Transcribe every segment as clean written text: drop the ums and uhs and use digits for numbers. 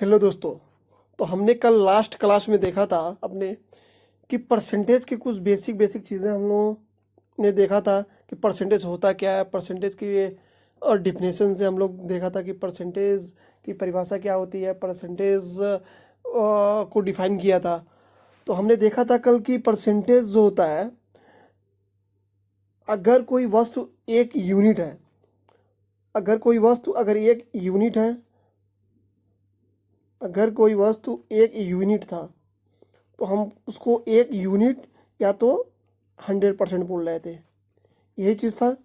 Hello दोस्तों। तो हमने कल लास्ट क्लास में देखा था अपने कि परसेंटेज की कुछ बेसिक बेसिक चीज़ें हम लोगों ने देखा था कि परसेंटेज होता क्या है, परसेंटेज की और डिफिनेशन से हम लोग देखा था कि परसेंटेज की परिभाषा क्या होती है, परसेंटेज को डिफाइन किया था। तो हमने देखा था कल कि परसेंटेज जो होता है, अगर कोई वस्तु एक यूनिट है, अगर एक यूनिट है, अगर कोई वस्तु एक यूनिट था तो हम उसको एक यूनिट या तो 100% बोल रहे थे। यही चीज़ था।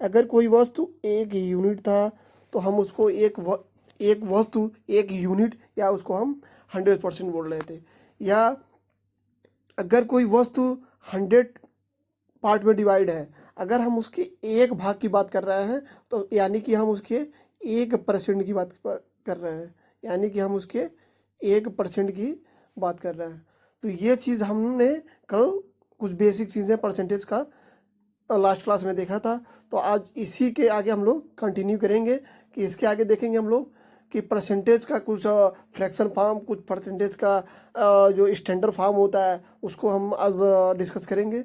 अगर कोई वस्तु एक यूनिट था तो हम उसको एक वस्तु एक यूनिट या उसको हम 100% बोल रहे थे। या अगर कोई वस्तु 100 पार्ट में डिवाइड है, अगर हम उसके एक भाग की बात कर रहे हैं तो यानी कि हम उसके 1% की बात कर रहे हैं, यानी कि हम उसके 1% की बात कर रहे हैं। तो ये चीज़ हमने कल कुछ बेसिक चीज़ें परसेंटेज का लास्ट क्लास में देखा था। तो आज इसी के आगे हम लोग कंटिन्यू करेंगे कि इसके आगे देखेंगे हम लोग कि परसेंटेज का कुछ फ्रैक्शन फॉर्म, कुछ परसेंटेज का जो स्टैंडर्ड फॉर्म होता है उसको हम आज डिस्कस करेंगे।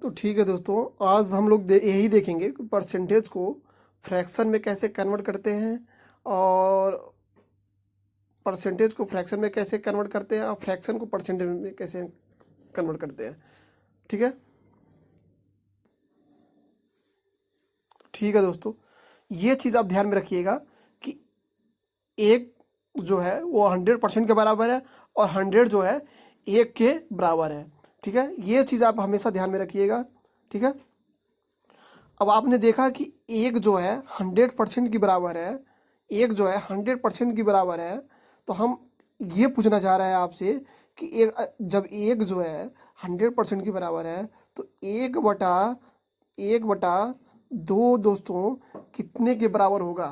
तो ठीक है दोस्तों, आज हम लोग यही देखेंगे कि परसेंटेज को फ्रैक्शन में कैसे कन्वर्ट करते हैं और परसेंटेज को फ्रैक्शन में कैसे कन्वर्ट करते हैं और फ्रैक्शन को परसेंटेज में कैसे कन्वर्ट करते हैं। ठीक है, ठीक है दोस्तों, ये चीज़ आप ध्यान में रखिएगा कि एक जो है वो 100% के बराबर है और 100 जो है एक के बराबर है। ठीक है, ये चीज़ आप हमेशा ध्यान में रखिएगा। ठीक है, अब आपने देखा कि एक जो है 100% की बराबर है, एक जो है 100% की बराबर है। तो हम ये पूछना चाह रहे हैं आपसे कि जब एक जो है 100% की बराबर है तो एक बटा दो दोस्तों कितने के बराबर होगा।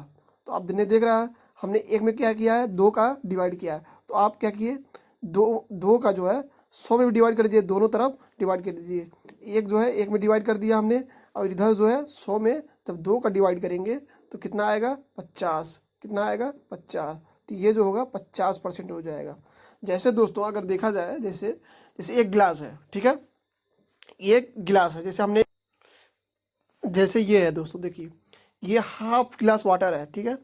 तो आप ने देख रहा है हमने एक में क्या किया है, दो का डिवाइड किया है। तो आप क्या किए, दो दो का जो है 100 में भी डिवाइड कर दिए, दोनों तरफ डिवाइड कर दीजिए। एक जो है एक में डिवाइड कर दिया हमने और इधर जो है 100 में जब दो का डिवाइड करेंगे तो कितना आएगा, 50। कितना आएगा, 50। तो ये जो होगा 50% हो जाएगा। जैसे दोस्तों अगर देखा जाए, जैसे जैसे एक गिलास है, ठीक है, एक गिलास है, जैसे हमने, जैसे ये है दोस्तों, देखिए ये हाफ गिलास वाटर है, ठीक है,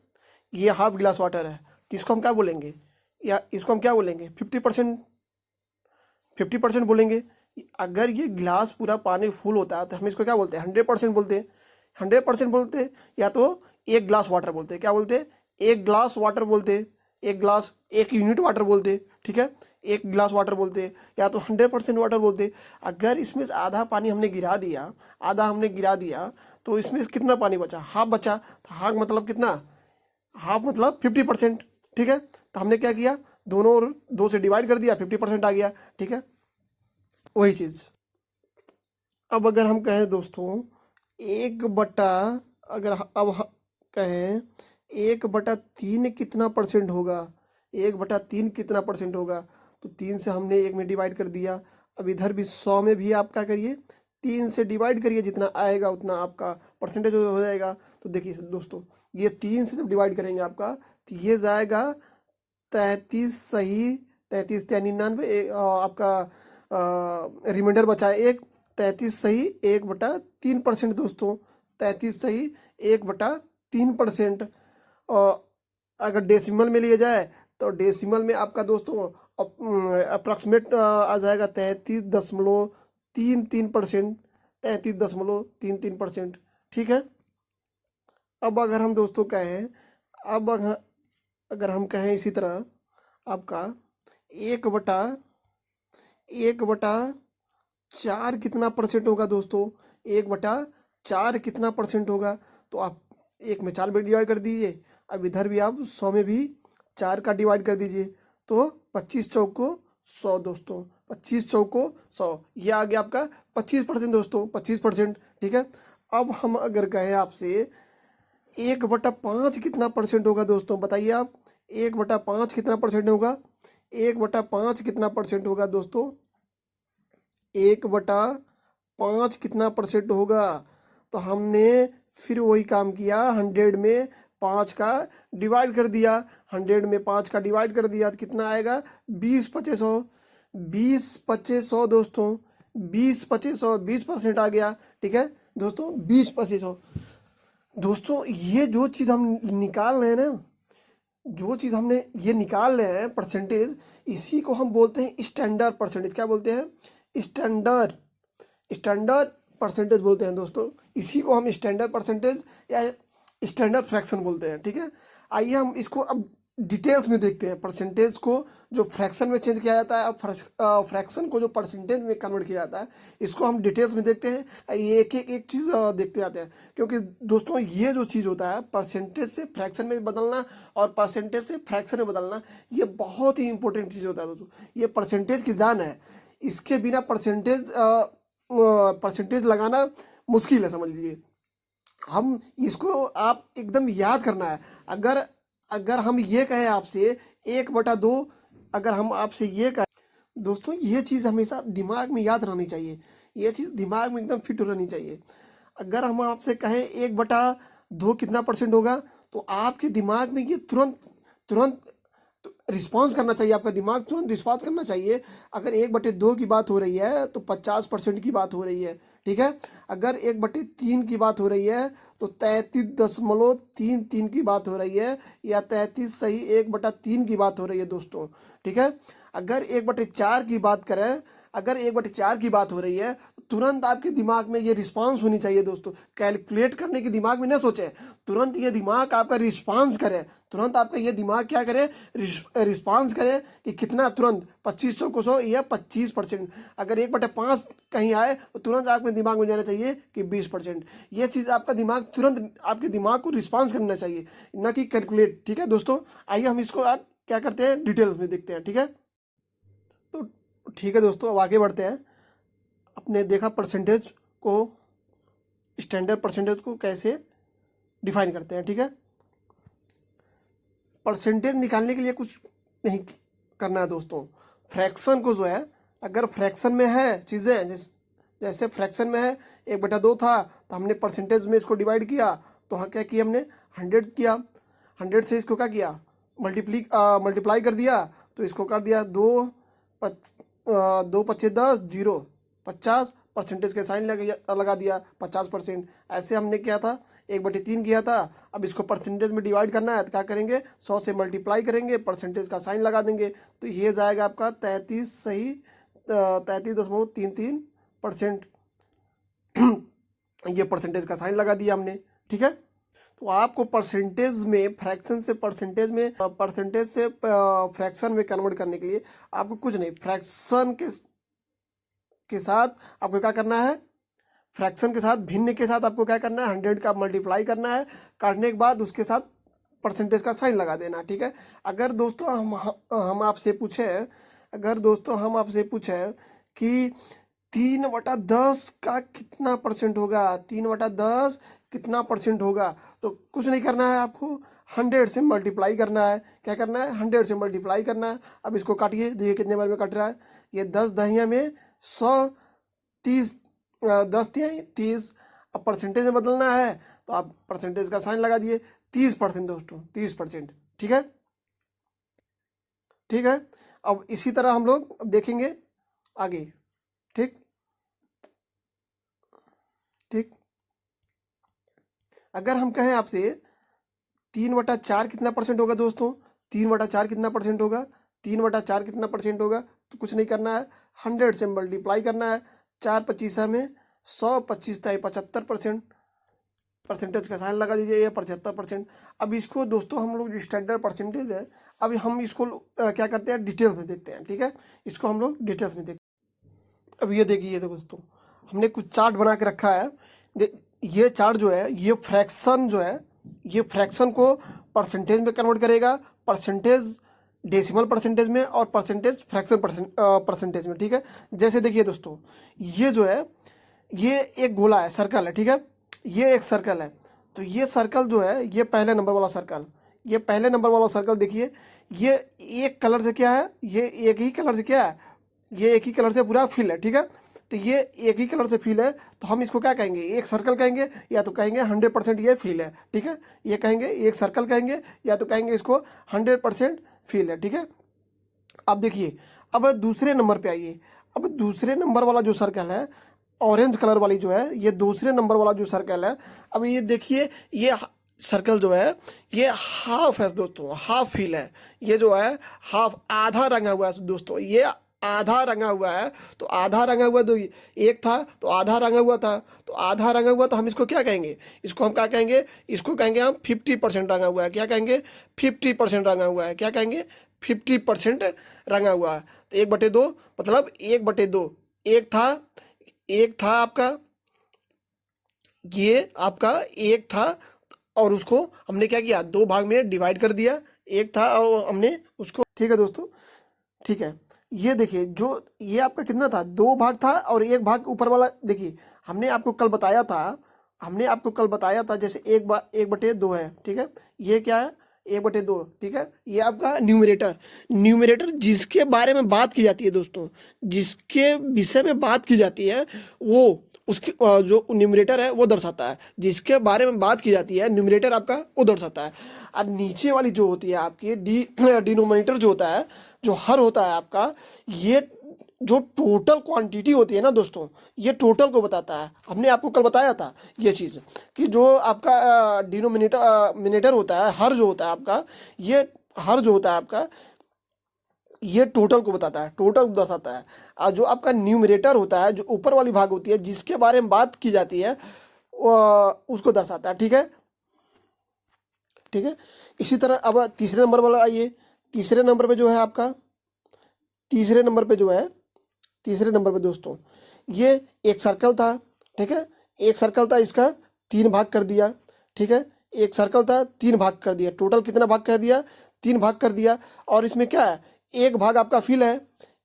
ये हाफ गिलास वाटर है। तो इसको हम क्या बोलेंगे, या इसको हम क्या बोलेंगे, 50% बोलेंगे। अगर ये गिलास पूरा पानी फुल होता है तो हम इसको क्या बोलते हैं, 100% बोलते हैं। 100% बोलते हैं, या तो एक गिलास वाटर बोलते हैं। क्या बोलते हैं, एक गिलास वाटर बोलते हैं, एक गिलास एक यूनिट वाटर बोलते हैं। ठीक है, एक गिलास वाटर बोलते हैं, या तो 100% वाटर बोलते हैं। अगर इसमें से आधा पानी हमने गिरा दिया, आधा हमने गिरा दिया, तो इसमें से कितना पानी बचा, हाफ बचा। तो हाफ मतलब कितना, हाफ मतलब 50%। ठीक है, तो हमने क्या किया, दोनों और दो से डिवाइड कर दिया, 50% आ गया। ठीक है, वही चीज़। अब अगर हम कहें दोस्तों एक बटा, अगर कहें 1/3 कितना परसेंट होगा, 1/3 कितना परसेंट होगा, तो 3 से हमने एक में डिवाइड कर दिया। अब इधर भी 100 में भी आप क्या करिए, 3 से डिवाइड करिए, जितना आएगा उतना आपका परसेंटेज हो जाएगा। तो देखिए दोस्तों, ये 3 से जब डिवाइड करेंगे आपका, तो ये जाएगा 33 सही, 33 या 99, आपका रिमाइंडर बचा है एक। 33 सही 1/3% दोस्तों, 33 सही 1/3%। और अगर डेसिमल में लिया जाए तो डेसिमल में आपका दोस्तों अप्रॉक्सीमेट आ जाएगा 33.33%, 33.33%। ठीक है, अब अगर हम दोस्तों कहें, अब अगर हम कहें इसी तरह आपका एक बटा 1/4 कितना परसेंट होगा दोस्तों, 1/4 कितना परसेंट होगा। तो आप एक में 4 में डिवाइड कर दीजिए। अब इधर भी आप 100 में भी 4 का डिवाइड कर दीजिए, तो 25 चौको 100 दोस्तों, 25 चौको 100, ये आ गया आपका 25% दोस्तों, 25%। ठीक है, अब हम अगर कहें आपसे 1/5 कितना परसेंट होगा दोस्तों, बताइए आप, 1/5 कितना परसेंट होगा, 1/5 कितना परसेंट होगा दोस्तों, 1/5 कितना परसेंट होगा। तो हमने फिर वही काम किया, 100 में 5 का डिवाइड कर दिया, 100 में 5 का डिवाइड कर दिया तो कितना आएगा 20/2500। 20/2500 दोस्तों, 20/2500, 20% आ गया। ठीक है दोस्तों, 20/2500। दोस्तों ये जो चीज़ हम निकाल रहे हैं ना, जो चीज़ हमने ये निकाल रहे हैं परसेंटेज, इसी को हम बोलते हैं स्टैंडर्ड परसेंटेज। क्या बोलते हैं? स्टैंडर्ड स्टैंडर्ड परसेंटेज बोलते हैं दोस्तों। इसी को हम स्टैंडर्ड परसेंटेज या स्टैंडर्ड फ्रैक्शन बोलते हैं। ठीक है, आइए हम इसको अब डिटेल्स में देखते हैं। परसेंटेज को जो फ्रैक्शन में चेंज किया जाता है, अब फ्रैक्शन को जो परसेंटेज में कन्वर्ट किया जाता है, इसको हम डिटेल्स में देखते हैं। ये एक चीज़ देखते जाते हैं, क्योंकि दोस्तों ये जो चीज़ होता है परसेंटेज से फ्रैक्शन में बदलना और परसेंटेज से फ्रैक्शन में बदलना, ये बहुत ही इंपॉर्टेंट चीज़ होता है दोस्तों। ये परसेंटेज की जान है, इसके बिना परसेंटेज लगाना मुश्किल है, समझ लीजिए। हम इसको आप एकदम याद करना है। अगर हम ये कहें आपसे 1/2, अगर हम आपसे ये कहें दोस्तों, ये चीज़ हमेशा दिमाग में याद रहनी चाहिए, ये चीज़ दिमाग में एकदम फिट रहनी चाहिए। अगर हम आपसे कहें 1/2 कितना परसेंट होगा, तो आपके दिमाग में ये तुरंत रिस्पॉन्स करना चाहिए, आपका दिमाग तुरंत रिस्पॉन्स करना चाहिए। अगर 1/2 की बात हो रही है तो 50% की बात हो रही है। ठीक है, अगर 1/3 की बात हो रही है तो 33.33 की बात हो रही है, या 33 सही 1/3 की बात हो रही है दोस्तों। ठीक है, अगर 1/4 की बात करें, अगर 1/4 की बात हो रही है तो तुरंत आपके दिमाग में ये रिस्पांस होनी चाहिए दोस्तों। कैलकुलेट करने के दिमाग में न सोचे, तुरंत ये दिमाग आपका रिस्पांस करे, तुरंत आपका ये दिमाग क्या करे, रिस्पांस करे कि कितना, तुरंत 2500 को 100 या 25%। अगर 1/5 कहीं आए तो तुरंत आपके दिमाग में जाना चाहिए कि 20%। ये चीज़ आपका दिमाग तुरंत आपके दिमाग को रिस्पांस करना चाहिए, ना कि कैलकुलेट। ठीक है दोस्तों, आइए हम इसको आप क्या करते हैं, डिटेल्स में देखते हैं। ठीक है, तो ठीक है दोस्तों, अब आगे बढ़ते हैं। आपने देखा परसेंटेज को, स्टैंडर्ड परसेंटेज को कैसे डिफाइन करते हैं। ठीक है, परसेंटेज निकालने के लिए कुछ नहीं करना है दोस्तों। फ्रैक्शन को जो है, अगर फ्रैक्शन में है चीज़ें, जैसे फ्रैक्शन में है 1/2 था, तो हमने परसेंटेज में इसको डिवाइड किया, तो हाँ क्या किया हमने 100 किया, 100 से इसको क्या किया, मल्टीप्लाई कर दिया, तो इसको कर दिया 2×5 = 10, 0 50, परसेंटेज के साइन लगा दिया 50%। ऐसे हमने किया था, 1/3 किया था। अब इसको परसेंटेज में डिवाइड करना है तो क्या करेंगे, 100 से मल्टीप्लाई करेंगे, परसेंटेज का साइन लगा देंगे, तो ये जाएगा आपका 33 सही 33.33%। ये परसेंटेज का साइन लगा दिया हमने। ठीक है, तो आपको परसेंटेज में फ्रैक्शन से परसेंटेज से फ्रैक्शन में कन्वर्ट करने के लिए आपको कुछ नहीं, फ्रैक्शन के साथ आपको क्या करना है, फ्रैक्शन के साथ भिन्न के साथ आपको क्या करना है, 100 का मल्टीप्लाई करना है, काटने के बाद उसके साथ परसेंटेज का साइन लगा देना। ठीक है, अगर दोस्तों हम आपसे पूछें, अगर दोस्तों हम आपसे पूछें कि 3/10 का कितना परसेंट होगा, 3/10 कितना परसेंट होगा, तो कुछ नहीं करना है, आपको 100 से मल्टीप्लाई करना है। क्या करना है, 100 से मल्टीप्लाई करना है। अब इसको काटिए, देखिए कितने बार में कट रहा है, ये 10 दहिया में 100, 30, 10 तिहाई 30। अब परसेंटेज में बदलना है तो आप परसेंटेज का साइन लगा दिए, 30% दोस्तों, 30%। ठीक है, ठीक है, अब इसी तरह हम लोग अब देखेंगे आगे। ठीक ठीक, अगर हम कहें आपसे 3/4 कितना परसेंट होगा दोस्तों, 3/4 कितना परसेंट होगा, 3/4 कितना परसेंट होगा, तो कुछ नहीं करना है, 100 से मल्टीप्लाई करना है, 4×25 में 100, 25 था 75%, परसेंटेज का साइन लगा दीजिए, ये 75%। अब इसको दोस्तों हम लोग स्टैंडर्ड परसेंटेज है, अब हम इसको क्या करते हैं, डिटेल्स में देखते हैं। ठीक है, इसको हम लोग डिटेल्स में देखते हैं। अब ये देखिए दोस्तों, हमने कुछ चार्ट बना के रखा है। ये चार्ट जो है, ये फ्रैक्शन जो है, ये फ्रैक्शन को परसेंटेज में कन्वर्ट करेगा, परसेंटेज डेसिमल परसेंटेज में और परसेंटेज फ्रैक्शन परसेंटेज में। ठीक है, जैसे देखिए दोस्तों, ये जो है, ये एक गोला है, सर्कल है। ठीक है, ये एक सर्कल है, तो ये सर्कल जो है, ये पहले नंबर वाला सर्कल, ये पहले नंबर वाला सर्कल देखिए, ये एक कलर से क्या है, ये एक ही कलर से क्या है, ये एक ही कलर से पूरा फिल है। ठीक है, तो ये एक ही कलर से फिल है, तो हम इसको क्या कहेंगे, एक सर्कल कहेंगे, या तो कहेंगे 100% ये फिल है, ठीक है। ये कहेंगे एक सर्कल कहेंगे, या तो कहेंगे इसको 100% फिल है, ठीक है। अब देखिए, अब दूसरे नंबर पे आइए। अब दूसरे नंबर वाला जो सर्कल है, ऑरेंज कलर वाली जो है, ये दूसरे नंबर वाला जो सर्कल है, अब ये देखिए, ये सर्कल जो है ये हाफ है दोस्तों, हाफ फिल है। ये जो है हाफ, आधा रंगा हुआ है दोस्तों, ये आधा रंगा हुआ है। तो आधा रंगा हुआ, तो एक था तो आधा रंगा हुआ था, तो आधा रंगा हुआ, तो हम इसको क्या कहेंगे, इसको हम क्या कहेंगे, इसको कहेंगे हम 50% रंगा हुआ है। क्या कहेंगे, 50% रंगा हुआ है। क्या कहेंगे, 50% रंगा हुआ है। तो 1/2 मतलब 1/2, एक था आपका, ये आपका एक था, और उसको हमने क्या किया, 2 भाग में डिवाइड कर दिया। एक था और हमने उसको, ठीक है दोस्तों, ठीक है। ये देखिए, जो ये आपका कितना था, 2 भाग था, और एक भाग ऊपर वाला देखिए, हमने आपको कल बताया था जैसे 1/2 है, ठीक है। ये क्या है, 1/2, ठीक है। ये आपका न्यूमरेटर जिसके बारे में बात की जाती है दोस्तों, जिसके विषय में बात की जाती है, वो उसकी जो न्यूमरेटर है वो दर्शाता है। जिसके बारे में बात की जाती है, न्यूमरेटर आपका वो दर्शाता है। और नीचे वाली जो होती है आपकी डिनोमिनेटर जो होता है, जो हर होता है आपका, ये जो टोटल क्वांटिटी होती है ना दोस्तों, ये टोटल को बताता है। हमने आपको कल बताया था ये चीज़, कि जो आपका डिनोमिनेटर होता है, हर जो होता है आपका, ये हर जो होता है आपका, ये टोटल को बताता है, टोटल दर्शाता है। और जो आपका न्यूमरेटर होता है, जो ऊपर वाली भाग होती है, जिसके बारे में बात की जाती है, उसको दर्शाता है, ठीक है, ठीक है। इसी तरह अब तीसरे नंबर वाला आइए। तीसरे नंबर पे जो है आपका, तीसरे नंबर पे जो है, तीसरे नंबर पे दोस्तों, ये एक सर्कल था, ठीक है। एक सर्कल था, इसका 3 भाग कर दिया, ठीक है। एक सर्कल था, 3 भाग कर दिया, टोटल कितना भाग कर दिया, 3 भाग कर दिया। और इसमें क्या है, एक भाग आपका फिल है,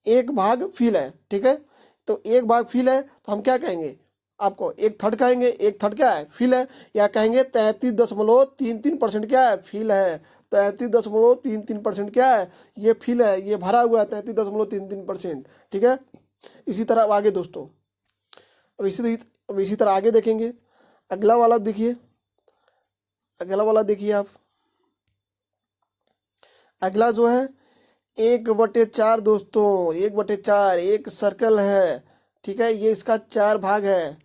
एक भाग फिल है, ठीक है। तो एक भाग फिल है, तो हम क्या कहेंगे, आपको 1/3 कहेंगे। 1/3 क्या है, फिल है, या कहेंगे 33.33% क्या है, फिल है। 33.33% क्या है, ये फिल है, ये भरा हुआ है 33.33%, ठीक है। इसी तरह अब आगे दोस्तों, अब इसी तरह आगे देखेंगे। अगला वाला देखिए, अगला वाला देखिए आप। अगला जो है 1/4 दोस्तों, 1/4, एक सर्कल है, ठीक है। ये इसका 4 भाग है,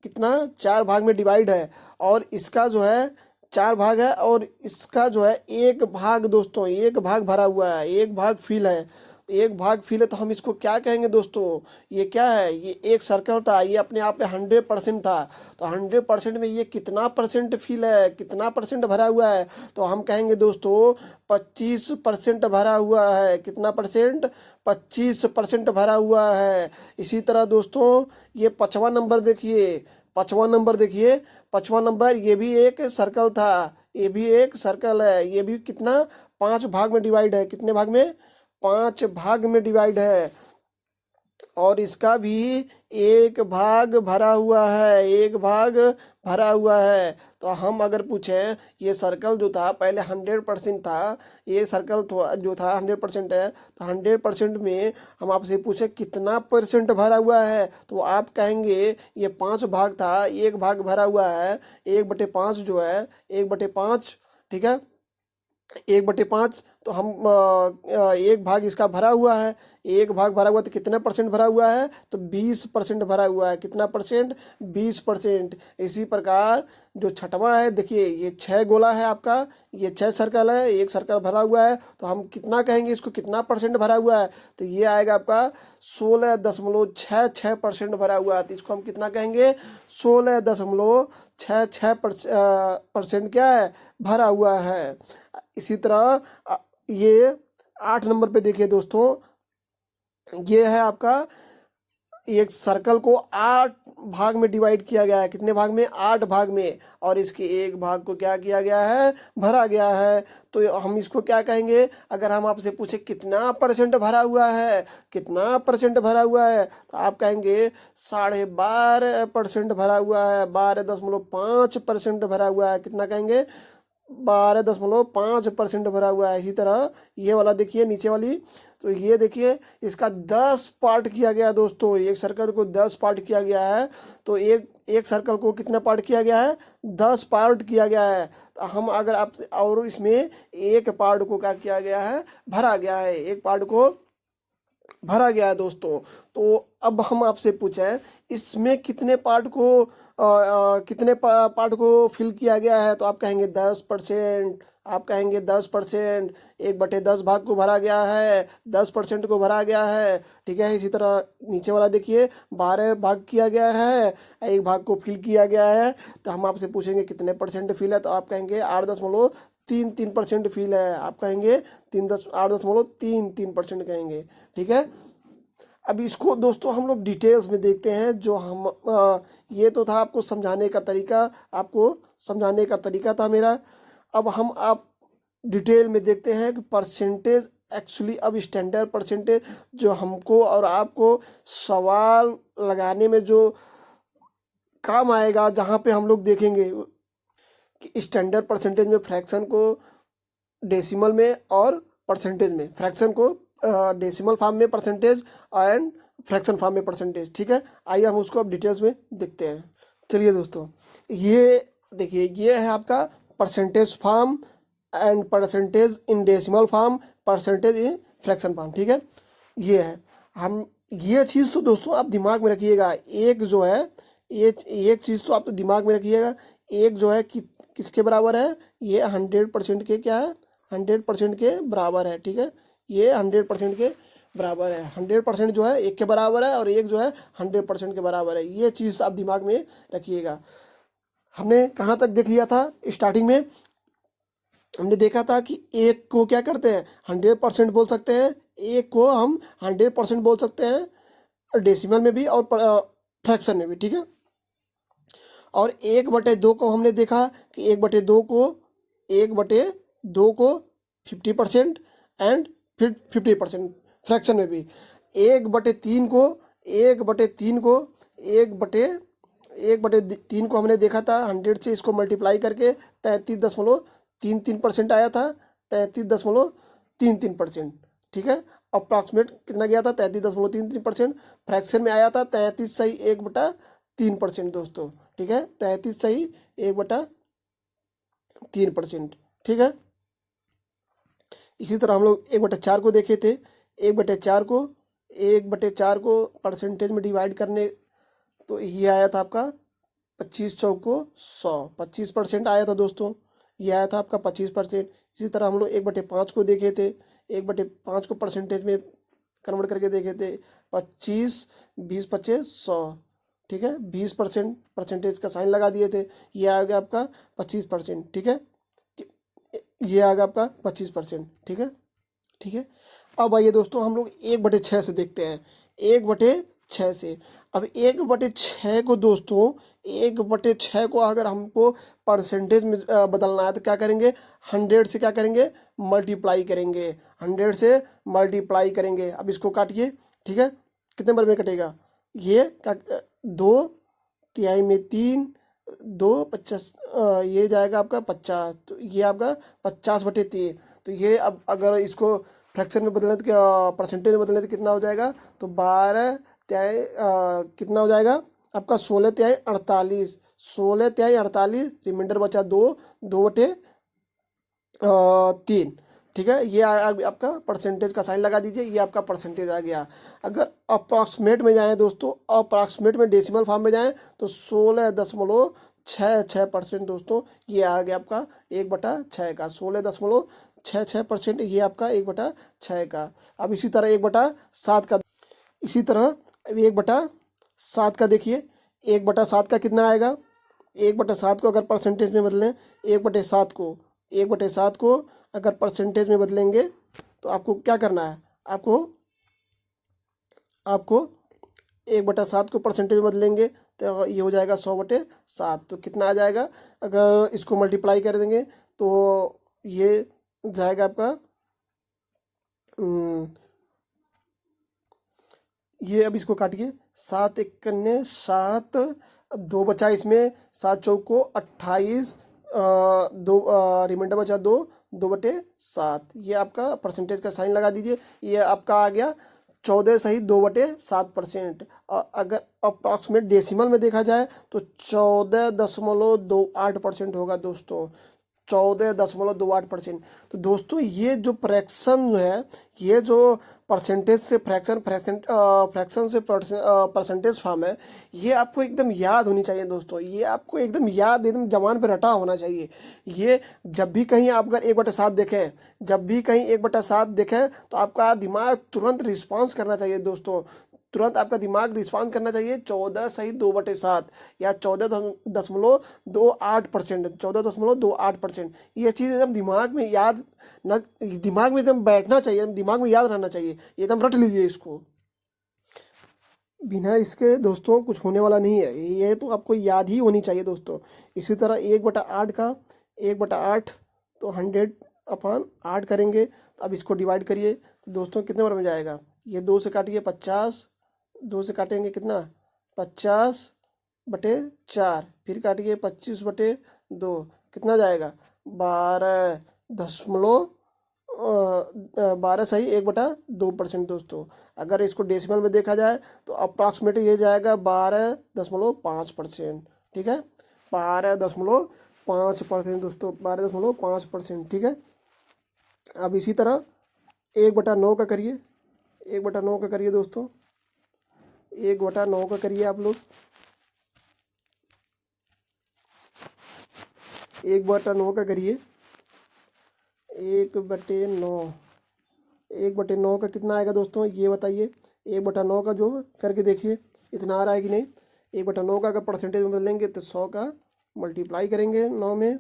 कितना, 4 भाग में डिवाइड है। और इसका जो है 4 भाग है, और इसका जो है एक भाग दोस्तों, एक भाग भरा हुआ है, एक भाग फिल है, एक भाग फिल है। तो हम इसको क्या कहेंगे दोस्तों, ये क्या है, ये एक सर्कल था, ये अपने आप में 100% था। तो 100% में ये कितना परसेंट फिल है, कितना परसेंट भरा हुआ है, तो हम कहेंगे दोस्तों 25% भरा हुआ है। कितना परसेंट, 25% भरा हुआ है। इसी तरह दोस्तों, ये 5वां नंबर देखिए, 5वां नंबर देखिए, 5वां नंबर, ये भी एक सर्कल था, ये भी एक सर्कल है। ये भी कितना, 5 भाग में डिवाइड है। कितने भाग में, 5 भाग में डिवाइड है। और इसका भी एक भाग भरा हुआ है, एक भाग भरा हुआ है। तो हम अगर पूछें, ये सर्कल जो था पहले 100% था, ये सर्कल जो था 100% है, तो 100% में हम आपसे पूछे कितना परसेंट भरा हुआ है, तो आप कहेंगे ये 5 भाग था, एक भाग भरा हुआ है। 1/5 जो है, 1/5, ठीक है, 1/5। तो हम एक भाग इसका भरा हुआ है, एक भाग भरा हुआ, तो कितना परसेंट भरा हुआ है, तो 20% भरा हुआ है। कितना परसेंट, 20%। इसी प्रकार जो छठवां है देखिए, ये 6 गोला है आपका, ये 6 सर्कल है, एक सर्कल भरा हुआ है। तो हम कितना कहेंगे इसको, कितना परसेंट भरा हुआ है, तो ये आएगा आपका 16.66% भरा हुआ है। तो इसको हम कितना कहेंगे, 16.66% क्या है, भरा हुआ है। इसी तरह ये 8 नंबर पे देखिए दोस्तों, ये है आपका, एक सर्कल को 8 भाग में डिवाइड किया गया है। कितने भाग में, 8 भाग में। और इसके एक भाग को क्या किया गया है, भरा गया है। तो हम इसको क्या कहेंगे, अगर हम आपसे पूछे कितना परसेंट भरा हुआ है, कितना परसेंट भरा हुआ है, तो आप कहेंगे 12.5% भरा हुआ है, 12.5% भरा हुआ है। कितना कहेंगे, 12.5% भरा हुआ है। इसी तरह ये वाला देखिए नीचे वाली, तो ये देखिए इसका 10 पार्ट किया गया है दोस्तों। एक सर्कल को 10 पार्ट किया गया है, तो एक एक सर्कल को कितना पार्ट किया गया है, 10 पार्ट किया गया है। तो हम अगर आप और इसमें एक पार्ट को क्या किया गया है, भरा गया है, एक पार्ट को भरा गया है दोस्तों। तो अब हम आपसे पूछें इसमें कितने पार्ट को कितने पार्ट को फिल किया गया है, तो आप कहेंगे 10%। आप कहेंगे 10%, 1/10 भाग को भरा गया है, 10% को भरा गया है। ठीक है, इसी तरह नीचे वाला देखिए 12 भाग किया गया है, एक भाग को फिल किया गया है। तो हम आपसे पूछेंगे कितने परसेंट फिल है, तो आप कहेंगे 8.33% फील है। आप कहेंगे 8.33% कहेंगे। ठीक है, अब इसको दोस्तों हम लोग डिटेल्स में देखते हैं। जो हम ये तो था आपको समझाने का तरीका, आपको समझाने का तरीका था मेरा। अब हम आप डिटेल में देखते हैं कि परसेंटेज एक्चुअली, अब स्टैंडर्ड परसेंटेज जो हमको और आपको सवाल लगाने में जो काम आएगा, जहाँ पे हम लोग देखेंगे कि स्टैंडर्ड परसेंटेज में फ्रैक्शन को डेसिमल में और परसेंटेज में, फ्रैक्शन को डेसिमल फॉर्म में परसेंटेज एंड फ्रैक्शन फॉर्म में परसेंटेज। ठीक है, आइए हम उसको अब डिटेल्स में देखते हैं। चलिए दोस्तों, ये देखिए ये है आपका percentage form and percentage in decimal form, percentage in fraction form. ठीक है, ये है। हम ये चीज़ तो दोस्तों आप दिमाग में रखिएगा। एक जो है, ये एक चीज़ तो आप दिमाग में रखिएगा, एक जो है कि किसके बराबर है, ये 100% के क्या है, 100% के बराबर है। ठीक है, ये 100% के बराबर है। 100% जो है एक के बराबर है, और एक जो है 100% के बराबर है। ये चीज़ आप दिमाग में रखिएगा। हमने कहाँ तक देख लिया था, स्टार्टिंग में हमने देखा था कि एक को क्या करते हैं, 100% बोल सकते हैं, एक को हम 100% बोल सकते हैं डेसिमल में भी और फ्रैक्शन में भी। ठीक है, और 1/2 को हमने देखा कि 1/2 को 1/2 को 50% एंड फिर 50% फ्रैक्शन में भी। 1/3 को 1/3 को 1/3 को हमने देखा था 100 से इसको मल्टीप्लाई करके 33.33% आया था, 33.33%। ठीक है, अप्रॉक्सीमेट कितना गया था, 33.33%। फ्रैक्शन में आया था 33 सही 1/3% दोस्तों। ठीक है, 33 सही 1/3%। ठीक है, इसी तरह हम लोग 1/4 को देखे थे। 1/4 को परसेंटेज में डिवाइड करने, तो ये आया था आपका 25 चौको 100, 25% आया था दोस्तों। ये आया था आपका 25%। इसी तरह हम लोग 1/5 को देखे थे। 1/5 को परसेंटेज में कन्वर्ट करके देखे थे, 25, 20, 25, 100। ठीक है, 20% परसेंटेज का साइन लगा दिए थे। ये आ गया आपका 25%। ठीक है, ये आ गया आपका 25%। ठीक है, ठीक है। अब आइए दोस्तों हम लोग 1/6 से देखते हैं। 1/6 से, अब 1/6 को दोस्तों, 1/6 को अगर हमको परसेंटेज में बदलना है तो क्या करेंगे, 100 से क्या करेंगे, मल्टीप्लाई करेंगे। 100 से मल्टीप्लाई करेंगे। अब इसको काटिए। ठीक है, कितने बार में कटेगा, ये क्या, 2/3 में 3, 2 50, ये जाएगा आपका 50, तो ये आपका 50/3। तो ये अब अगर इसको फ्रैक्शन में बदलें तो क्या, परसेंटेज में बदलें तो कितना हो जाएगा, तो 12 तिहाई कितना हो जाएगा आपका, 16 तिहाई 48, 16 तिहाई 48, रिमाइंडर बचा 2, 2/3। ठीक है, ये आपका परसेंटेज का साइन लगा दीजिए, ये आपका परसेंटेज आ गया। अगर अप्रॉक्सीमेट में जाएं दोस्तों, अप्रॉक्सीमेट में डेसिमल फॉर्म में जाएं तो 16.66% दोस्तों, ये आ गया आपका 1/6 का, 16.66%, ये आपका 1/6 का। अब इसी तरह 1/7 का, इसी तरह अब 1/7 का देखिए। 1/7 का कितना आएगा, 1/7 को अगर परसेंटेज में बदलें, 1/7 को अगर परसेंटेज में बदलेंगे तो आपको क्या करना है, आपको 1/7 को परसेंटेज में बदलेंगे तो ये हो जाएगा 100/7। तो कितना आ जाएगा, अगर इसको मल्टीप्लाई कर देंगे तो ये जाएगा आपका, ये अब इसको काटिए, 7 1 7, अब 2 बचा इसमें, 7 चौको 28, दो, रिमाइंडर बचा दो, 2/7, ये आपका परसेंटेज का साइन लगा दीजिए। ये आपका आ गया 14 - 7%। अगर अप्रॉक्सीमेट डेसिमल में देखा जाए तो 14.28% होगा दोस्तों, 14.28%। तो दोस्तों ये जो फ्रैक्शन है, ये जो परसेंटेज से फ्रैक्शन से परसेंटेज फॉर्म है, ये आपको एकदम याद होनी चाहिए दोस्तों। ये आपको एकदम याद, एकदम जबान पे रटा होना चाहिए। ये जब भी कहीं आप अगर 1/7 देखें, जब भी कहीं 1/7 देखें तो आपका दिमाग तुरंत रिस्पॉन्स करना चाहिए दोस्तों। तुरंत आपका दिमाग रिस्पॉन्स करना चाहिए 14 - 2/7 या 14.28%, 14.28%। ये चीज़ एकदम दिमाग में याद न, दिमाग में एकदम बैठना चाहिए, दिमाग में याद रहना चाहिए, एकदम रट लीजिए इसको। बिना इसके दोस्तों कुछ होने वाला नहीं है, ये तो आपको याद ही होनी चाहिए दोस्तों। इसी तरह 1/8 का 1/8 तो 100/8 करेंगे, तो अब इसको डिवाइड करिए तो दोस्तों कितने बार में जाएगा। ये 2 से काटिए 50, 2 से काटेंगे कितना 50/4, फिर काटिए 25/2, कितना जाएगा 12.12 दोस्तों। अगर इसको डेसिमल में देखा जाए तो अप्रॉक्सीमेट ये जाएगा 12.5%। ठीक है, 12.5% दोस्तों, 12.5%। ठीक है, अब इसी तरह 1/9 का करिए, 1/9 का करिए दोस्तों, 1/9 का करिए आप लोग, 1/9 का करिए, 1/9, 1/9 का कितना आएगा दोस्तों ये बताइए। 1/9 का जो करके देखिए इतना आ रहा है कि नहीं। 1/9 का अगर परसेंटेज में बदलेंगे तो 100 का मल्टीप्लाई करेंगे 9 में।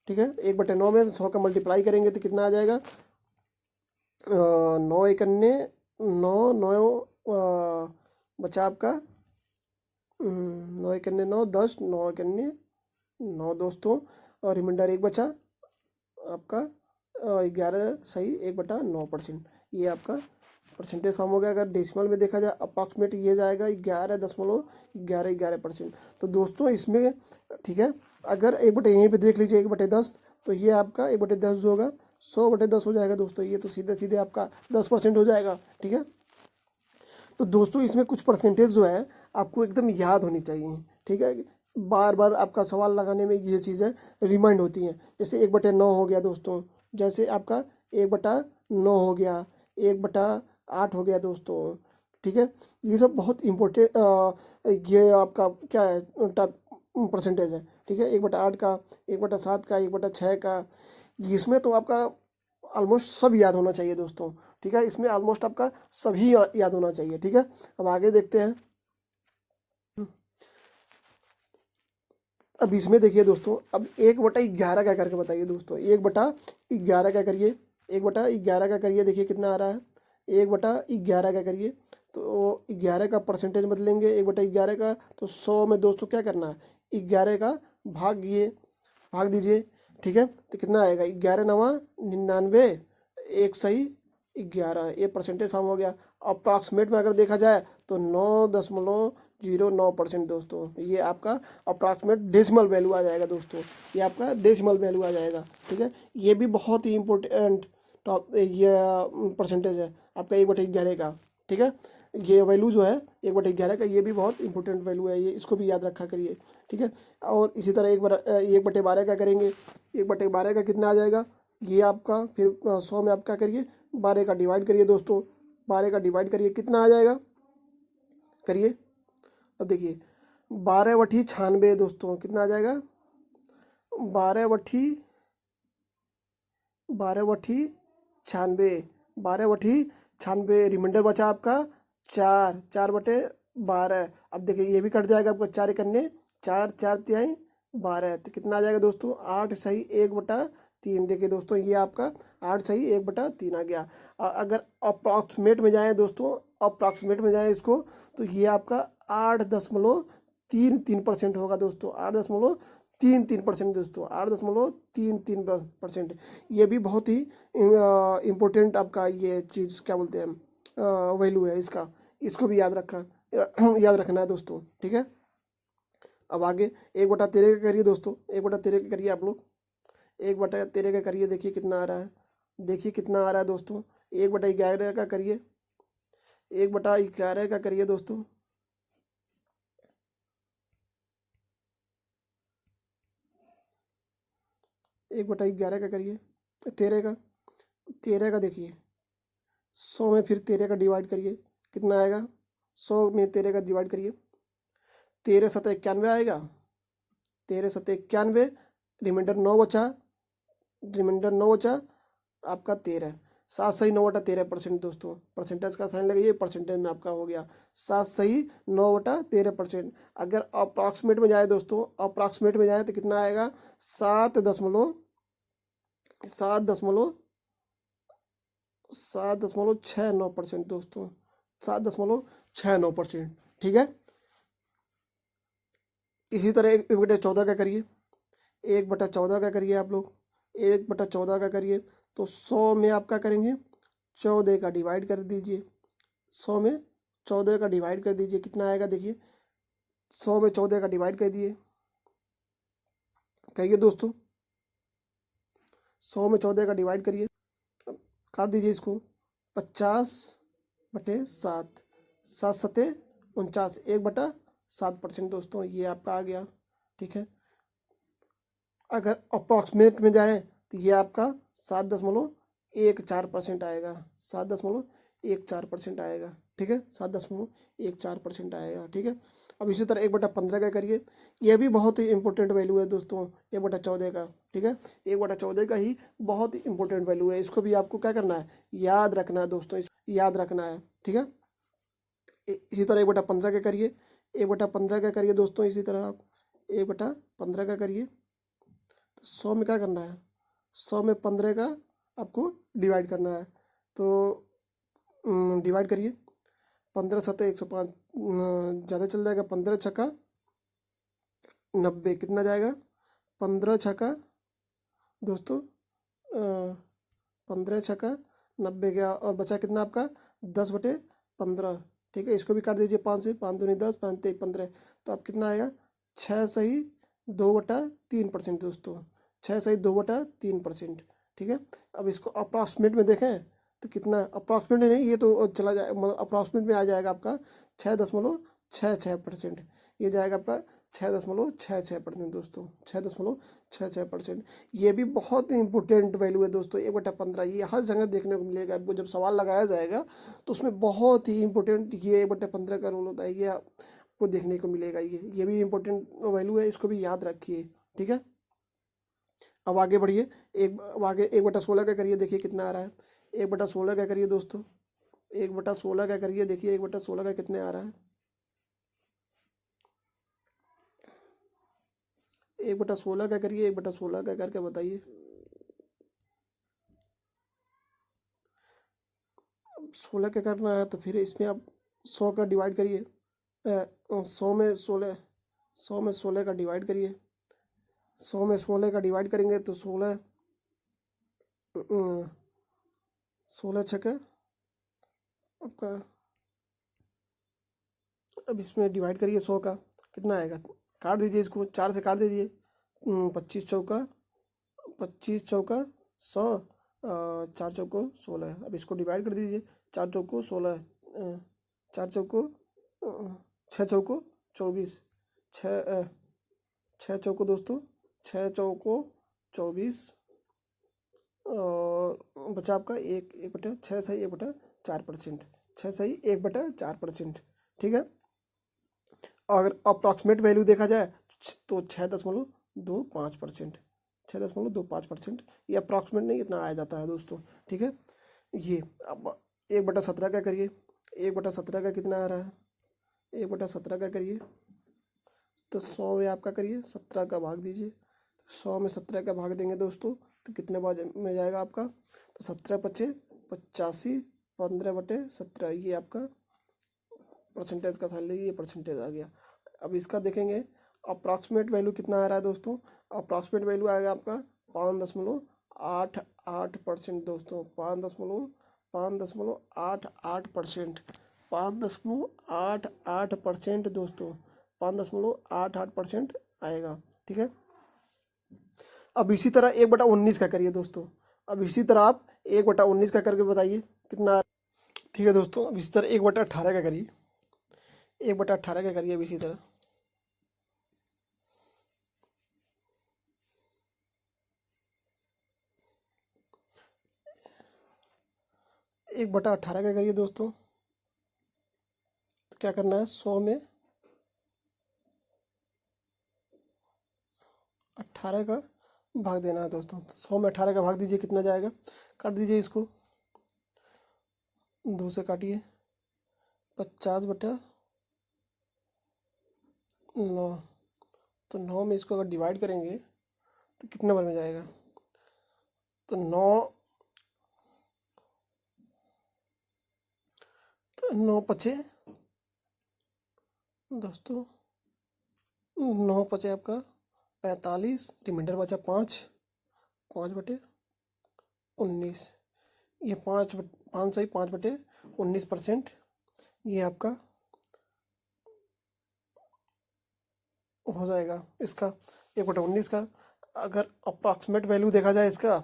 ठीक है, 1/9 में 100 का मल्टीप्लाई करेंगे तो कितना आ जाएगा 9 एकन्ने 9 9 बचा आपका 9 एकन्ने 9 10, 9 एकन्ने 9 दोस्तों, और रिमाइंडर 1 बचा आपका 11 सही 1/9%। ये आपका परसेंटेज फॉर्म हो गया। अगर डेसिमल में देखा जाए अप्रॉक्सीमेट ये जाएगा 11.11%। तो दोस्तों इसमें ठीक है, अगर 1/, यहीं पे देख लीजिए 1/10, तो ये आपका 1/10 जो होगा 100/10 हो जाएगा दोस्तों। ये तो सीधे सीधे आपका 10% हो जाएगा। ठीक है, तो दोस्तों इसमें कुछ परसेंटेज जो है आपको एकदम याद होनी चाहिए। ठीक है, बार बार आपका सवाल लगाने में ये चीज़ें रिमाइंड होती हैं। जैसे 1/9 हो गया दोस्तों, जैसे आपका 1/9 हो गया, 1/8 हो गया दोस्तों। ठीक है, ये सब बहुत इम्पोर्टेंट ये आपका क्या है परसेंटेज है। ठीक है, 1/8 का, 1/7 का, 1/6 का, इसमें तो आपका ऑलमोस्ट सब याद होना चाहिए दोस्तों। ठीक है, इसमें ऑलमोस्ट आपका सभी याद होना चाहिए। ठीक है, अब आगे देखते हैं। अब इसमें देखिए दोस्तों, अब 1/11 क्या करके बताइए दोस्तों। 1/11 क्या करिए, 1/11 का करिए, देखिए कितना आ रहा है 1/11 का करिए। तो 11 का परसेंटेज बदलेंगे 1/11 का, तो 100 में दोस्तों क्या करना है 11 का भाग दीजिए। ठीक है, तो कितना आएगा 11×9 = 99, 1 सही 11, ये परसेंटेज फॉर्म हो गया। अप्रॉक्सीमेट में अगर देखा जाए तो 9.09% दोस्तों, ये आपका अप्रॉक्सीमेट डेसिमल वैल्यू आ जाएगा दोस्तों, ये आपका डेसिमल वैल्यू आ जाएगा। ठीक है, ये भी बहुत ही इम्पोर्टेंट टॉप ये परसेंटेज है आपका 1/11 का। ठीक है, ये वैल्यू जो है 1/11 का, ये भी बहुत इंपॉर्टेंट वैल्यू है, ये इसको भी याद रखा करिए। ठीक है, और इसी तरह 1/12 का करेंगे, 1/12 का कितना आ जाएगा ये आपका, फिर 100 में आपका करिए 12 का डिवाइड करिए दोस्तों, 12 का डिवाइड करिए कितना आ जाएगा करिए। अब देखिए 12/96 दोस्तों, कितना आ जाएगा 12/96, 12/96। रिमाइंडर बचा आपका 4, 4/12। अब देखिए ये भी कट जाएगा आपका, 4 करने 4, 4 तिहाई 12, तो कितना आ जाएगा दोस्तों 8 सही 1/3। देखिए दोस्तों ये आपका 8 सही 1/3 आ गया। अगर अप्रॉक्सीमेट में जाएँ दोस्तों, अप्रॉक्सीमेट में जाएँ इसको, तो ये आपका 8.33% होगा दोस्तों, 8.33% दोस्तों, 8.33%। ये भी बहुत ही इम्पोर्टेंट आपका ये चीज़ क्या बोलते हैं वैल्यू है इसका, इसको भी याद रखना है दोस्तों। ठीक है, अब आगे 1/13 का करिए दोस्तों, 1/13 का करिए आप लोग, 1/13 का करिए, देखिए कितना आ रहा है, देखिए कितना आ रहा है दोस्तों, 1/11 का करिए, 1/11 का करिए दोस्तों, 1/11 का करिए, 13 का देखिए, 100 में फिर 13 का डिवाइड करिए, कितना आएगा, 100 में 13 का डिवाइड करिए, 13×7=91 आएगा, 13×7=91, रिमाइंडर 9 बचा, रिमाइंडर 9 बचा आपका 13, 7×9=13% दोस्तों, परसेंटेज का साइन लगाइए, परसेंटेज में आपका हो गया 7×9=13%। अगर अप्रॉक्सीमेट में जाए दोस्तों, अप्रॉक्सीमेट में जाए तो कितना आएगा, 7.69% दोस्तों, 7.69%। ठीक है, इसी तरह 1/14 का करिए, 1/14 का करिए आप लोग, 1/14 का करिए तो 100 में आपका करेंगे 14 का डिवाइड कर दीजिए, 100 में 14 का डिवाइड कर दीजिए, कितना आएगा देखिए, 100 में 14 का डिवाइड कर दिए, करिए दोस्तों, 100 में 14 का डिवाइड करिए, काट दीजिए इसको, 50/7, 7×7=49, 1/7% दोस्तों, ये आपका आ गया। ठीक है, अगर अप्रॉक्सीमेट में जाए तो ये आपका 7.14% आएगा, 7.14% आएगा। ठीक है, 7.14% आएगा। ठीक है, अब इसी तरह 1/15 का करिए, यह भी बहुत ही इंपॉर्टेंट वैल्यू है दोस्तों, 1/14 का। ठीक है, 1/14 का ही बहुत ही इंपॉर्टेंट वैल्यू है, इसको भी आपको क्या करना है, याद रखना है दोस्तों, इसको याद रखना है। ठीक है, इसी तरह 1/15 का करिए, 1/15 का करिए दोस्तों, इसी तरह आप 1/15 का करिए, 100 में क्या करना है, 100 में 15 का आपको डिवाइड करना है, तो डिवाइड करिए, 15×7=105, ज़्यादा चल जाएगा, 15×6=90, कितना जाएगा, 15×6 दोस्तों, 15×6=90 गया, और बचा कितना आपका 10/15। ठीक है, इसको भी काट दीजिए, 5 से, 5×2=10, 5×3=15, तो आप कितना आएगा, 6×2=3% दोस्तों, 6×2=3%। ठीक है, अब इसको अप्रॉक्सीमेट में देखें तो कितना, अप्रॉक्सीमेट नहीं, ये तो चला जाए, मतलब अप्रॉक्सीमेट में आ जाएगा आपका 6.66%, ये जाएगा आपका 6.66% दोस्तों, 6.66%। ये भी बहुत ही इंपॉर्टेंट वैल्यू है दोस्तों, 1/15, ये हर जगह देखने को मिलेगा आपको, जब सवाल लगाया जाएगा तो उसमें बहुत ही इंपॉर्टेंट ये 1/15 का रोल होता है, ये आपको देखने को मिलेगा, ये भी इंपॉर्टेंट वैल्यू है, इसको भी याद रखिए। ठीक है, अब आगे बढ़िए, अब आगे 1/16 का करिए, देखिए कितना आ रहा है, 1/16 का करिए दोस्तों, 1/16 का करिए, देखिए 1/16 का कितने आ रहा है, 1/16 का करिए, 1/16 का करके बताइए। 16 का करना है तो फिर इसमें आप 100 का डिवाइड करिए, 100 में 16 का डिवाइड करिए, 100 में 16 का डिवाइड करेंगे तो 16×6 आपका, अब इसमें डिवाइड करिए 100 का, कितना आएगा, काट दीजिए इसको, 4 से काट दीजिए, 25×4 100, 4×4 16, अब इसको डिवाइड कर दीजिए, 4×4 16, 4×4 6×4 24, 6×4 दोस्तों, 6×4 24, और बचा आपका 1/6 सही 1/4%। ठीक है, अगर अप्रॉक्सीमेट वैल्यू देखा जाए तो 6.25%, 6.25%, ये अप्रॉक्सीमेट नहीं, इतना आया जाता है दोस्तों। ठीक है, ये अब 1/17 का करिए, 1/17 का कितना आ रहा है, 1/17 का करिए तो 100 में आपका करिए 17 का भाग दीजिए, 100 में 17 का भाग देंगे दोस्तों तो कितने बार में जाएगा आपका, तो 17×5=85, 15/17, ये आपका परसेंटेज का साइन लीजिए, ये परसेंटेज आ गया। अब इसका देखेंगे अप्रॉक्सीमेट वैल्यू कितना आ रहा है दोस्तों, अप्रॉक्सीमेट वैल्यू आएगा आपका 5.88% दोस्तों, 5.88%, 5.88% दोस्तों, 5.88% आएगा। ठीक है, अब इसी तरह 1/19 का करिए दोस्तों। अब इसी तरह आप 1/19 का करके बताइए कितना। ठीक है दोस्तों, अब इसी तरह 1/18 का करिए, 1/18 का करिए अब इसी तरह। 1/18 का करिए दोस्तों। तो क्या करना है, 100 में 18 का भाग देना है दोस्तों। 100 में 18 का भाग दीजिए, कितना जाएगा, काट दीजिए इसको, 2 से काटिए, 50/9। तो 9 में इसको अगर डिवाइड करेंगे तो कितने बार में जाएगा, तो 9 पचे दोस्तों, 9 पचे आपका 45, रिमाइंडर बचा 5/19। ये 5 सही 5/19%, ये आपका हो जाएगा इसका 1/19 का। अगर अप्रॉक्सीमेट वैल्यू देखा जाए इसका,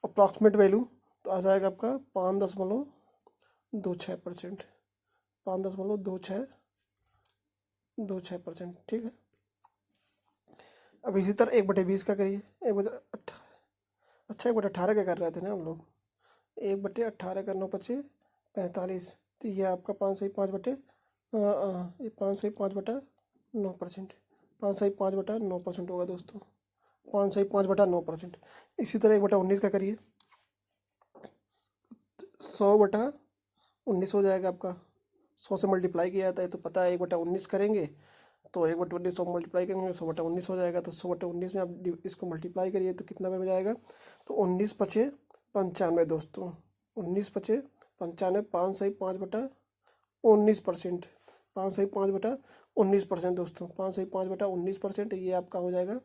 अप्रॉक्सीमेट वैल्यू तो आ जाएगा आपका 5.26%, 5.26%। ठीक है, अब इसी तरह 1/20 का करिए, 1/18। अच्छा, 1/18 का कर रहे थे ना हम लोग, 1/18 का 9 पचे 45, तो ये आपका 5 सही 5/9%, 5 सही 5/9% होगा दोस्तों, 5 सही 5/9%। इसी तरह 1/19 का करिए, 100/19 हो जाएगा आपका। 100 से मल्टीप्लाई किया जाता है तो पता है, 1/19 करेंगे तो 1/19 100 मल्टीप्लाई करेंगे 100/19 हो जाएगा। तो 100/19 में आप इसको मल्टीप्लाई करिए तो कितना में जाएगा, तो 19 पचे 95 दोस्तों, 19 पचे 95, 5 सही 5/19%, 5 सही 5/19% दोस्तों, 5 सही 5/19%, ये आपका हो जाएगा।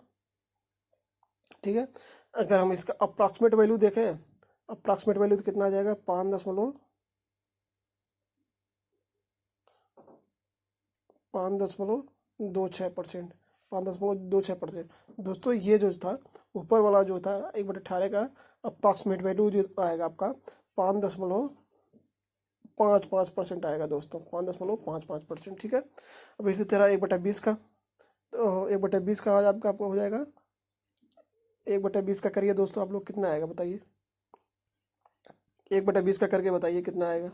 ठीक है, अगर हम इसका अप्रॉक्सीमेट वैल्यू देखें, अप्रॉक्सीमेट वैल्यू तो कितना आ जाएगा, 5.26%, 5.26% दोस्तों। ये जो था ऊपर वाला जो था 1/18 का अप्रॉक्सीमेट वैल्यू जो आएगा आपका 5.55% आएगा दोस्तों, 5.55%। ठीक है, अब इसी तरह 1/20 का, तो 1/20 का आज आपका हो जाएगा, 1/20 का करिए दोस्तों आप लोग, कितना आएगा बताइए, 1/20 का करके बताइए कितना आएगा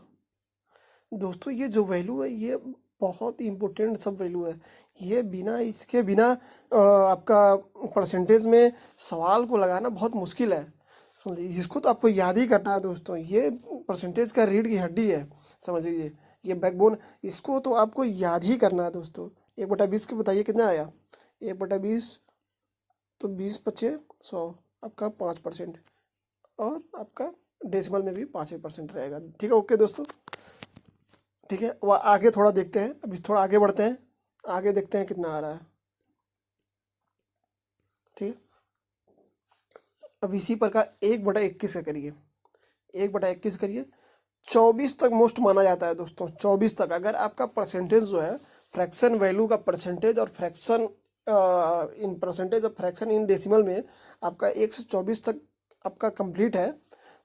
दोस्तों। ये जो वैल्यू है ये बहुत ही इम्पोर्टेंट सब वैल्यू है, ये बिना इसके बिना आपका परसेंटेज में सवाल को लगाना बहुत मुश्किल है, समझिए। इसको तो आपको याद ही करना है दोस्तों, ये परसेंटेज का रीढ़ की हड्डी है, समझ लीजिए, ये बैकबोन, इसको तो आपको याद ही करना है दोस्तों। 1/20 के बताइए कितना आया, 1/20 तो 20 पचे 100, आपका 5%, और आपका डेसिमल में भी 5% रहेगा। ठीक है, ओके दोस्तों। ठीक है, वह आगे थोड़ा देखते हैं, अभी थोड़ा आगे बढ़ते हैं, आगे देखते हैं कितना आ रहा है। ठीक है, अब इसी प्रकार 1/21 का करिए, 1/21 करिए। 24 तक मोस्ट माना जाता है दोस्तों, 24 तक। अगर आपका परसेंटेज जो है, फ्रैक्शन वैल्यू का परसेंटेज और फ्रैक्शन इन परसेंटेज और फ्रैक्शन इन डेसिमल में आपका 1 से 24 तक आपका कंप्लीट है,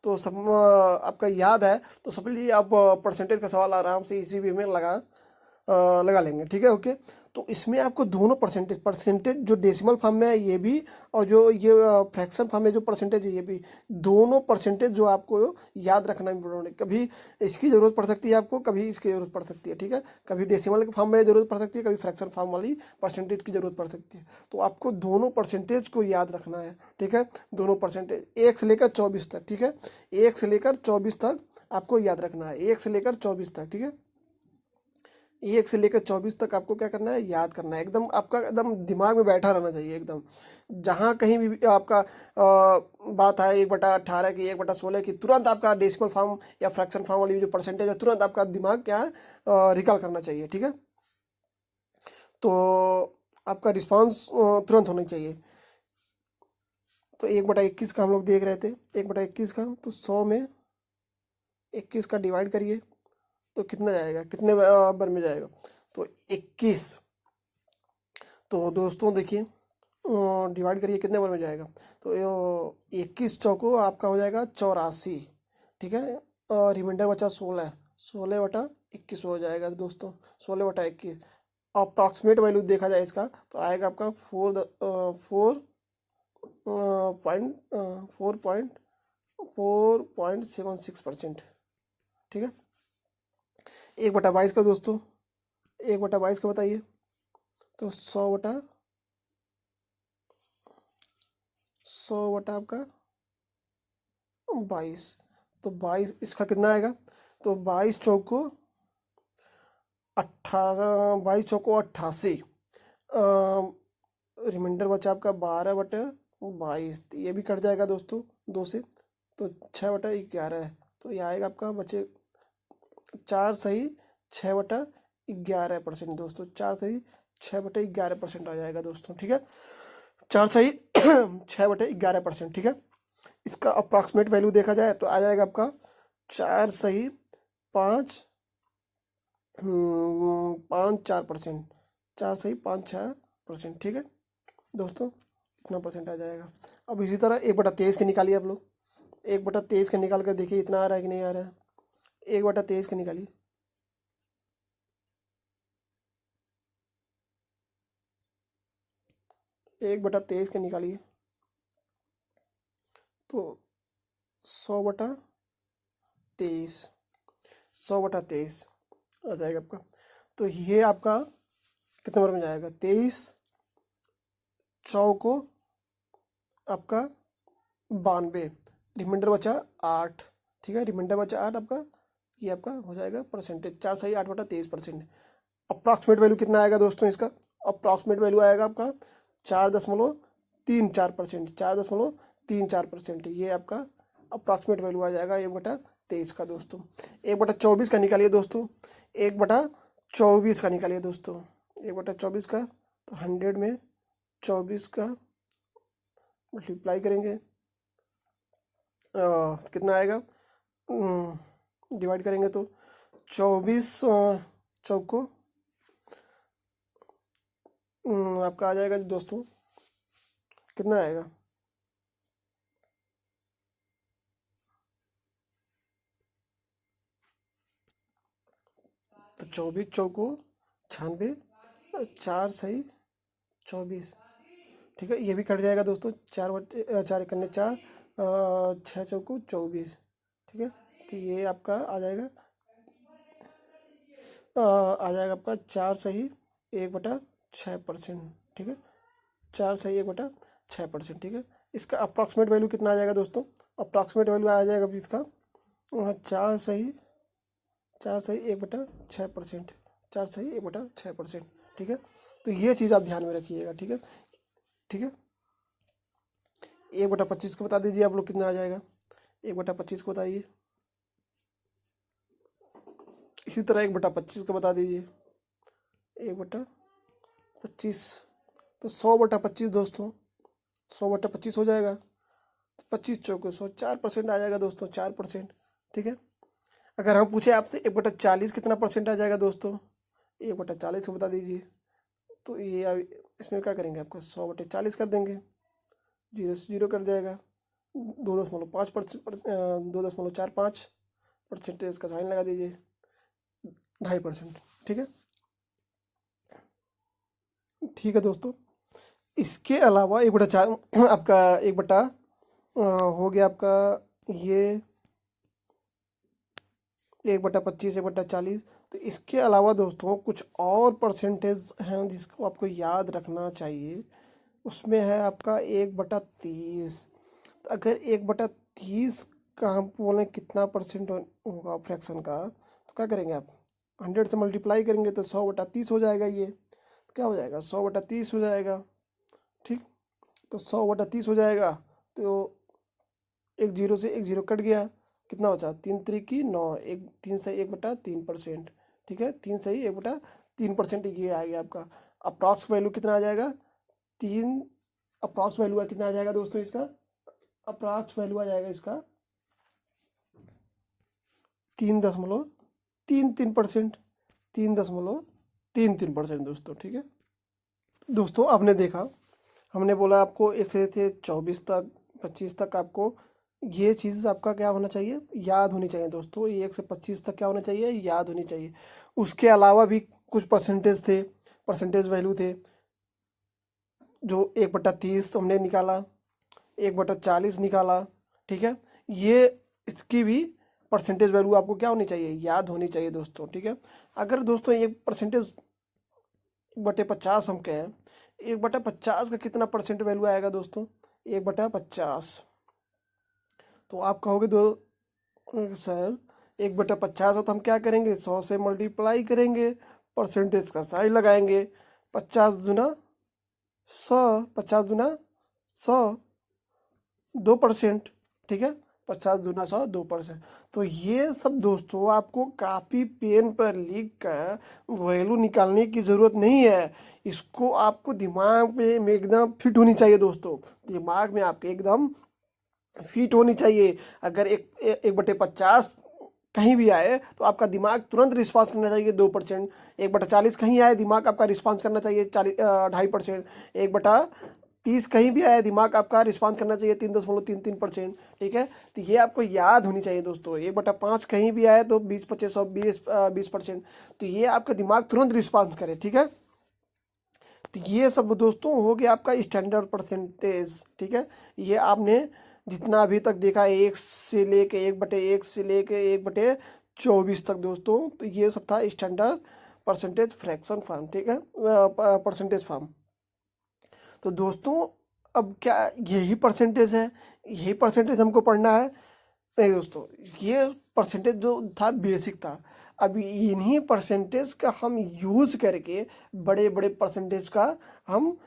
तो सब आपका याद है, तो सब लिए आप परसेंटेज का सवाल आराम से इसी वे में लगा लेंगे। ठीक है, ओके। तो इसमें आपको दोनों परसेंटेज परसेंटेज जो डेसिमल फॉर्म में है ये भी, और जो ये फ्रैक्शन फॉर्म में जो परसेंटेज है ये भी, दोनों परसेंटेज जो आपको याद रखना इम्पोर्टेंट है। कभी इसकी ज़रूरत पड़ सकती है आपको, कभी इसकी ज़रूरत पड़ सकती है। ठीक है, कभी डेसिमल के फॉर्म में ज़रूरत पड़ सकती है, कभी फ्रैक्शन फॉर्म वाली परसेंटेज की ज़रूरत पड़ सकती है। तो आपको दोनों परसेंटेज को याद रखना है। ठीक है, दोनों परसेंटेज 1 से लेकर 24 तक। ठीक है, 1 से लेकर 24 तक आपको याद रखना है, 1 से लेकर 24 तक। ठीक है, 1 से लेकर 24 तक आपको क्या करना है, याद करना है, एकदम आपका एकदम दिमाग में बैठा रहना चाहिए एकदम। जहाँ कहीं भी आपका बात है 1/18 की, 1/16 की, तुरंत आपका डेसिमल फॉर्म या फ्रैक्शन फॉर्म वाली जो परसेंटेज है, तुरंत आपका दिमाग क्या है, रिकॉल करना चाहिए। ठीक है, तो आपका रिस्पांस तुरंत होना चाहिए। तो 1/21 का हम लोग देख रहे थे, 1/21 का, तो 100 में 21 का डिवाइड करिए तो कितना जाएगा, कितने बार में जाएगा, तो 21 तो दोस्तों देखिए, डिवाइड करिए कितने बार में जाएगा। तो 21 चौको आपका हो जाएगा 84, ठीक है। और रिमाइंडर बचा 16, 16/21 हो जाएगा दोस्तों, 16/21। अप्रॉक्सीमेट वैल्यू देखा जाए इसका तो आएगा आपका 4.76%, ठीक है। 1/22 का दोस्तों, 1/22 का बताइए, तो 100/100 आपका 22, तो 22 इसका कितना आएगा, तो 22 चौको रिमाइंडर बचा आपका 12/22, तो ये भी कट जाएगा दोस्तों 2 से, तो 6/11 है। तो ये आएगा आपका बचे 4 सही 6/11% दोस्तों, 4 सही 6/11% आ जाएगा दोस्तों, ठीक है। 4 सही 6/11%, ठीक है। इसका अप्रॉक्सीमेट वैल्यू देखा जाए तो आ जाएगा आपका 4 सही 5 4%, 4 सही 5 6%, ठीक है दोस्तों, इतना परसेंट आ जाएगा। अब इसी तरह 1/23 के निकालिए आप लोग, 1/23 का निकाल कर देखिए इतना आ रहा है कि नहीं आ रहा है। 1/23 का निकालिए, 1/23 का निकालिए, तो 100/23, 100/23 आ जाएगा आपका। तो ये आपका कितने बार में जाएगा, 23 चौको आपका 92, रिमाइंडर बचा 8, ठीक है, रिमाइंडर बचा 8 आपका, ये आपका हो जाएगा परसेंटेज 4 सही 8/23%। अप्रॉक्सीमेट वैल्यू कितना आएगा दोस्तों इसका, अप्रॉक्सीमेट वैल्यू आएगा आपका 4.34%, 4.34%, ये आपका अप्रॉक्सीमेट वैल्यू आ जाएगा 1/23 का दोस्तों। 1/24 का निकालिए दोस्तों, 1/24 का निकालिए दोस्तों, 1/24 का, तो 100 में 24 का मल्टीप्लाई करेंगे, कितना आएगा, डिवाइड करेंगे तो 24 चौको आपका आ जाएगा दोस्तों, कितना आएगा, तो 24 चौको 96, 4 सही 24, ठीक है, ये भी कट जाएगा दोस्तों, 4 6 चौको 24, ठीक है। तो ये आपका आ जाएगा आपका 4 सही 1/6%, ठीक है, 4 सही 1/6%, ठीक है। इसका अप्रॉक्सीमेट वैल्यू कितना आ जाएगा दोस्तों, अप्रॉक्सीमेट वैल्यू आ जाएगा अभी इसका 4 सही 1/6%, 4 सही 1/6%, ठीक है। तो ये चीज़ आप ध्यान में रखिएगा, ठीक है, ठीक है। 1/25 को बता दीजिए आप लोग कितना आ जाएगा, 1/25 को बताइए, इसी तरह 1/25 को बता दीजिए, 1/25, तो 100/25 दोस्तों, 100/25 हो जाएगा, तो 25 चौको 100, 4% आ जाएगा दोस्तों, 4%, ठीक है। अगर हम पूछे आपसे 1/40 कितना परसेंट आ जाएगा दोस्तों, 1/40 को बता दीजिए, तो ये इसमें क्या करेंगे, आपको 100/40 कर देंगे, 0 से 0 कट जाएगा, 2.45% का साइन लगा दीजिए, 2.5%, ठीक है, ठीक है दोस्तों। इसके अलावा 1/4 आपका 1 हो गया आपका ये 1/25 1/40। तो इसके अलावा दोस्तों कुछ और परसेंटेज हैं जिसको आपको याद रखना चाहिए, उसमें है आपका 1/30। तो अगर 1/30 का हम बोलें कितना परसेंट होगा फ्रैक्शन का, तो क्या करेंगे आप, 100 से मल्टीप्लाई करेंगे तो 100/30 हो जाएगा, ये तो क्या हो जाएगा 100/30 हो जाएगा, ठीक। तो 100/30 हो जाएगा, तो एक जीरो से एक जीरो कट गया, कितना बचा, 3 3 की 9, 3 सही 1/3%, ठीक है, 3 सही 1/3%, ये आ गया आपका। अप्रॉक्स वैल्यू कितना आ जाएगा, तीन, अप्रॉक्स वैल्यू कितना आ जाएगा दोस्तों इसका, अप्रॉक्स वैल्यू आ जाएगा इसका 3.33%, 3.33% दोस्तों, ठीक है। दोस्तों आपने देखा, हमने बोला आपको 1 से 24 तक 25 तक आपको ये चीज़ आपका क्या होना चाहिए, याद होनी चाहिए दोस्तों। ये 1 से 25 तक क्या होना चाहिए, याद होनी चाहिए। उसके अलावा भी कुछ परसेंटेज थे, परसेंटेज वैल्यू थे, जो 1/30 हमने निकाला, 1/40 निकाला, ठीक है। ये इसकी भी परसेंटेज वैल्यू आपको क्या होनी चाहिए, याद होनी चाहिए दोस्तों, ठीक है। अगर दोस्तों एक परसेंटेज 1/50 हम कहें, 1/50 का कितना परसेंट वैल्यू आएगा दोस्तों, 1/50। तो आप कहोगे दो सर 1/50 हो तो हम क्या करेंगे, 100 से मल्टीप्लाई करेंगे, परसेंटेज का साइन लगाएंगे, 50 दूना 100, 50 दूना 100, 2%, ठीक है। 50 दूना 100, 2%। तो ये सब दोस्तों आपको कापी पेन पर लिख कर वैल्यू निकालने की ज़रूरत नहीं है। इसको आपको दिमाग में एकदम फिट होनी चाहिए दोस्तों, दिमाग में आपके एकदम फिट होनी चाहिए। अगर 1/50 कहीं भी आए तो आपका दिमाग तुरंत रिस्पॉन्स करना चाहिए 2%। 1/40 कहीं आए, दिमाग आपका रिस्पॉन्स करना चाहिए 2.5%। 1/30 कहीं भी आए, दिमाग आपका रिस्पॉन्स करना चाहिए 3.33%, ठीक है। तो ये आपको याद होनी चाहिए दोस्तों। 1/5 कहीं भी आए तो 20% तो ये आपका दिमाग तुरंत रिस्पॉन्स करे, ठीक है। तो ये सब दोस्तों हो गया आपका स्टैंडर्ड परसेंटेज, ठीक है। ये आपने जितना अभी तक देखा 1 से लेके 1/24 तक दोस्तों, तो ये सब था स्टैंडर्ड परसेंटेज फ्रैक्शन फॉर्म, ठीक है, परसेंटेज फॉर्म। तो दोस्तों अब क्या यही परसेंटेज है, यही परसेंटेज हमको पढ़ना है? नहीं दोस्तों, ये परसेंटेज जो था बेसिक था। अब इन्हीं परसेंटेज का हम यूज़ करके बड़े बड़े परसेंटेज का हम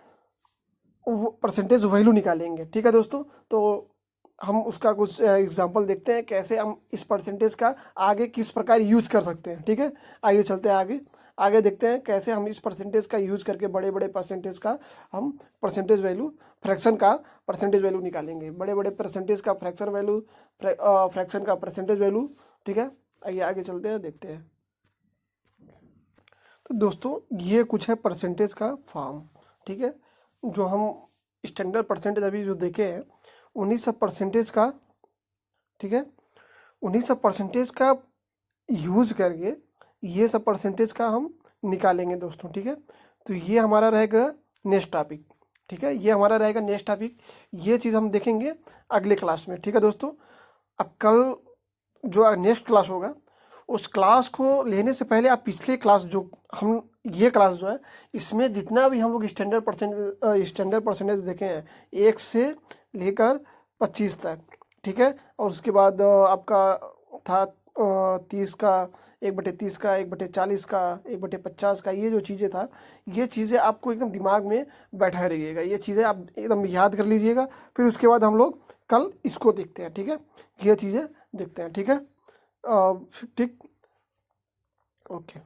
परसेंटेज वैल्यू निकालेंगे, ठीक है दोस्तों। तो हम उसका कुछ एग्जांपल देखते हैं, कैसे हम इस परसेंटेज का आगे किस प्रकार यूज कर सकते हैं, ठीक है। आइए चलते हैं आगे, आगे देखते हैं कैसे हम इस परसेंटेज का यूज करके बड़े बड़े परसेंटेज का हम परसेंटेज वैल्यू, फ्रैक्शन का परसेंटेज वैल्यू निकालेंगे। बड़े बड़े परसेंटेज का फ्रैक्शन वैल्यू, फ्रैक्शन का परसेंटेज वैल्यू, ठीक है। आइए आगे चलते हैं, देखते हैं। तो दोस्तों ये कुछ है परसेंटेज का फॉर्म, ठीक है। जो हम स्टैंडर्ड परसेंटेज अभी जो देखे हैं, उन्हीं सब परसेंटेज का, ठीक है, उन्हीं सब परसेंटेज का यूज करके ये सब परसेंटेज का हम निकालेंगे दोस्तों, ठीक है। तो ये हमारा रहेगा नेक्स्ट टॉपिक, ठीक है, ये हमारा रहेगा नेक्स्ट टॉपिक। ये चीज़ हम देखेंगे अगले क्लास में, ठीक है दोस्तों। अब कल जो नेक्स्ट क्लास होगा, उस क्लास को लेने से पहले आप पिछले क्लास जो हम, ये क्लास जो है, इसमें जितना भी हम लोग स्टैंडर्ड परसेंटेज देखे हैं 1 से लेकर 25 तक, ठीक है। और उसके बाद आपका था 30 का, 1/30 का, 1/40 का, 1/50 का, ये जो चीज़ें था, ये चीज़ें आपको एकदम दिमाग में बैठा रहिएगा, ये चीज़ें आप एकदम याद कर लीजिएगा। फिर उसके बाद हम लोग कल इसको देखते हैं, ठीक है, ये चीज़ें देखते हैं, ठीक है, ठीक, ओके।